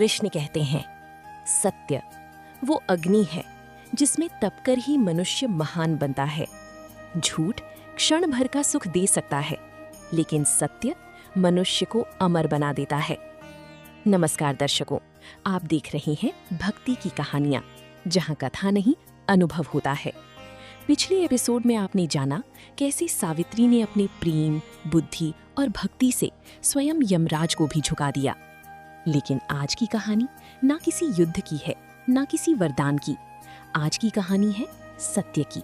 कृष्ण कहते हैं, सत्य वो अग्नि है जिसमें तपकर ही मनुष्य महान बनता है। झूठ क्षण भर का सुख दे सकता है, लेकिन सत्य मनुष्य को अमर बना देता है। नमस्कार दर्शकों, आप देख रहे हैं भक्ति की कहानियां, जहां कथा नहीं अनुभव होता है। पिछले एपिसोड में आपने जाना कैसे सावित्री ने अपने प्रेम, बुद्धि और भक्ति से स्वयं यमराज को भी झुका दिया। लेकिन आज की कहानी ना किसी युद्ध की है, ना किसी वरदान की। आज की कहानी है सत्य की,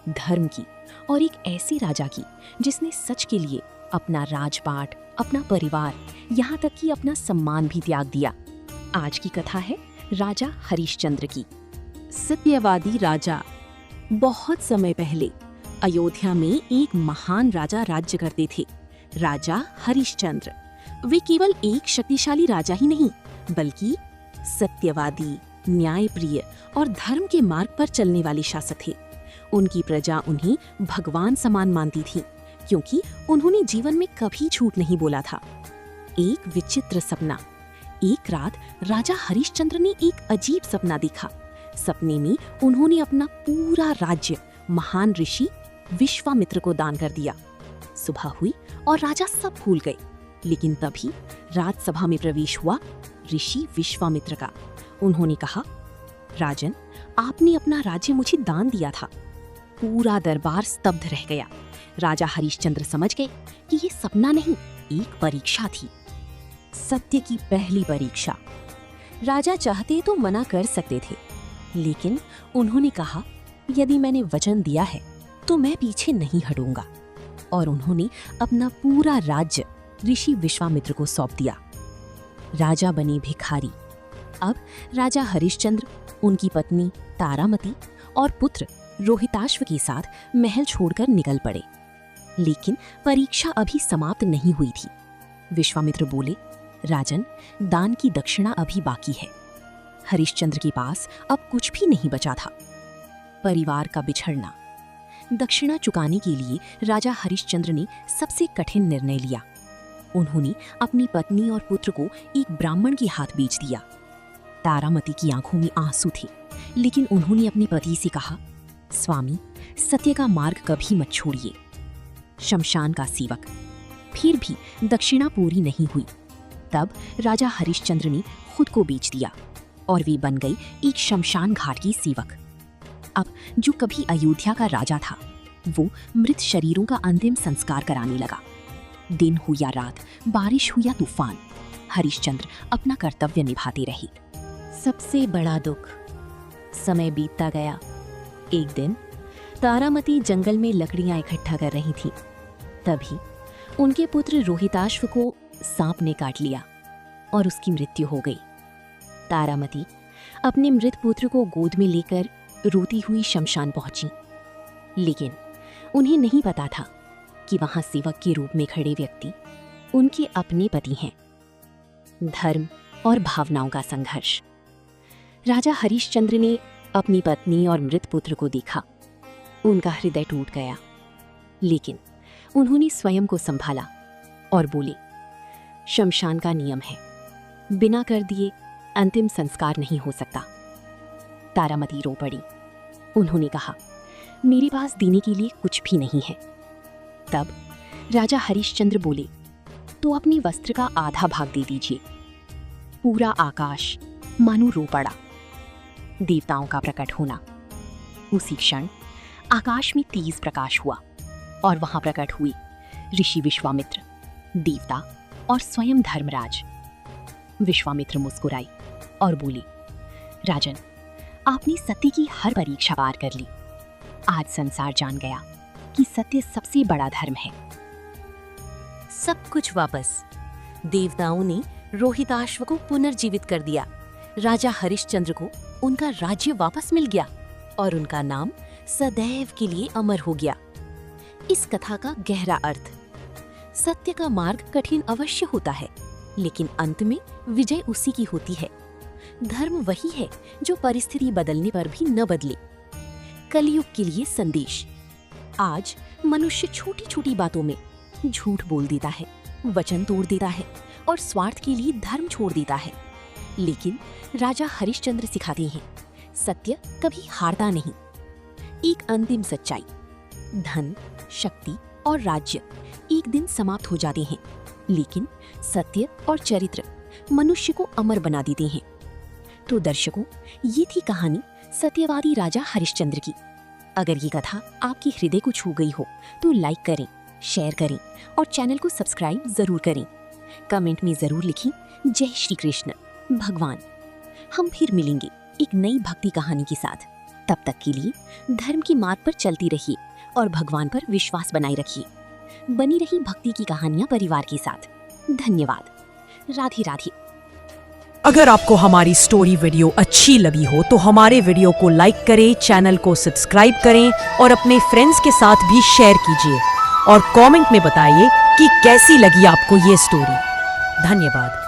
धर्म की और एक ऐसे राजा की जिसने सच के लिए अपना राजपाट, अपना परिवार, यहाँ तक कि अपना सम्मान भी त्याग दिया। आज की कथा है राजा हरिश्चंद्र की। सत्यवादी राजा। बहुत समय पहले अयोध्या में एक महान राजा राज्य करते थे, राजा हरिश्चंद्र। वे केवल एक शक्तिशाली राजा ही नहीं, बल्कि सत्यवादी, न्यायप्रिय और धर्म के मार्ग पर चलने वाले शासक थे। उनकी प्रजा उन्हें भगवान समान मानती थी, क्योंकि उन्होंने जीवन में कभी झूठ नहीं बोला था। एक विचित्र सपना। एक रात राजा हरिश्चंद्र ने एक अजीब सपना देखा। सपने में उन्होंने अपना पूरा राज्य महान ऋषि विश्वामित्र को दान कर दिया। सुबह हुई और राजा सब भूल गए, लेकिन तभी राजसभा में प्रवेश हुआ ऋषि विश्वामित्र का। उन्होंने कहा, राजन, आपने अपना राज्य मुझे दान दिया था। पूरा दरबार स्तब्ध रह गया। राजा हरिश्चंद्र समझ गए कि ये सपना नहीं, एक परीक्षा थी। सत्य की पहली परीक्षा। राजा चाहते तो मना कर सकते थे, लेकिन उन्होंने कहा, यदि मैंने वचन दिया है तो मैं पीछे नहीं हटूंगा। और उन्होंने अपना पूरा राज्य ऋषि विश्वामित्र को सौंप दिया। राजा बने भिखारी। अब राजा हरिश्चंद्र, उनकी पत्नी तारामती और पुत्र रोहिताश्व के साथ महल छोड़कर निकल पड़े। लेकिन परीक्षा अभी समाप्त नहीं हुई थी। विश्वामित्र बोले, राजन, दान की दक्षिणा अभी बाकी है। हरिश्चंद्र के पास अब कुछ भी नहीं बचा था। परिवार का बिछड़ना। दक्षिणा चुकाने के लिए राजा हरिश्चंद्र ने सबसे कठिन निर्णय लिया। उन्होंने अपनी पत्नी और पुत्र को एक ब्राह्मण के हाथ बेच दिया। तारामती की आंखों में आंसू थे, लेकिन उन्होंने अपने पति से कहा, स्वामी, सत्य का मार्ग कभी मत छोड़िए। शमशान का सेवक। फिर भी दक्षिणा पूरी नहीं हुई। तब राजा हरिश्चंद्र ने खुद को बेच दिया और वे बन गई एक शमशान घाट की सेवक। अब जो कभी अयोध्या का राजा था, वो मृत शरीरों का अंतिम संस्कार कराने लगा। दिन हो या रात, बारिश हो या तूफान, हरिश्चंद्र अपना कर्तव्य निभाते रहे। सबसे बड़ा दुख। समय बीतता गया। एक दिन तारामती जंगल में लकड़ियां इकट्ठा कर रही थी। तभी उनके पुत्र रोहिताश्व को सांप ने काट लिया और उसकी मृत्यु हो गई। तारामती अपने मृत पुत्र को गोद में लेकर रोती हुई शमशान पहुंची, लेकिन उन्हें नहीं पता था कि वहां सेवक के रूप में खड़े व्यक्ति उनके अपने पति हैं। धर्म और भावनाओं का संघर्ष। राजा हरिश्चंद्र ने अपनी पत्नी और मृत पुत्र को देखा। उनका हृदय टूट गया, लेकिन उन्होंने स्वयं को संभाला और बोले, शमशान का नियम है, बिना कर दिए अंतिम संस्कार नहीं हो सकता। तारामती रो पड़ी। उन्होंने कहा, मेरे पास देने के लिए कुछ भी नहीं है। तब राजा हरिश्चंद्र बोले, तो अपने वस्त्र का आधा भाग दे दीजिए। पूरा आकाश मानो रो पड़ा। देवताओं का प्रकट होना। उसी क्षण आकाश में तेज प्रकाश हुआ और वहां प्रकट हुए ऋषि विश्वामित्र, देवता और स्वयं धर्मराज। विश्वामित्र मुस्कुराई और बोले, राजन, आपने सत्य की हर परीक्षा पार कर ली। आज संसार जान गया कि सत्य सबसे बड़ा धर्म है। सब कुछ वापस। देवताओं ने रोहिताश्व को पुनर्जीवित कर दिया। राजा हरिश्चंद्र को उनका राज्य वापस मिल गया और उनका नाम सदैव के लिए अमर हो गया। इस कथा का गहरा अर्थ। सत्य का मार्ग कठिन अवश्य होता है, लेकिन अंत में विजय उसी की होती है। धर्म वही है जो परिस्थिति बदलने पर भी न बदले। कलयुग के लिए संदेश। आज मनुष्य छोटी छोटी बातों में झूठ बोल देता है, वचन तोड़ देता है और स्वार्थ के लिए धर्म छोड़ देता है। लेकिन राजा हरिश्चंद्र सिखाते हैं, सत्य कभी हारता नहीं। एक अंतिम सच्चाई, धन, शक्ति और राज्य एक दिन समाप्त हो जाते हैं, लेकिन सत्य और चरित्र मनुष्य को अमर बना देते हैं। तो दर्शकों, ये थी कहानी सत्यवादी राजा हरिश्चंद्र की। अगर ये कथा आपके हृदय को छू गई हो तो लाइक करें, शेयर करें और चैनल को सब्सक्राइब जरूर करें। कमेंट में जरूर लिखें जय श्री कृष्ण भगवान। हम फिर मिलेंगे एक नई भक्ति कहानी के साथ। तब तक के लिए धर्म की मार्ग पर चलती रहिए और भगवान पर विश्वास बनाए रखिए। बनी रही भक्ति की कहानियां परिवार के साथ। धन्यवाद। राधे राधे। अगर आपको हमारी स्टोरी वीडियो अच्छी लगी हो तो हमारे वीडियो को लाइक करें, चैनल को सब्सक्राइब करें और अपने फ्रेंड्स के साथ भी शेयर कीजिए और कमेंट में बताइए कि कैसी लगी आपको ये स्टोरी। धन्यवाद।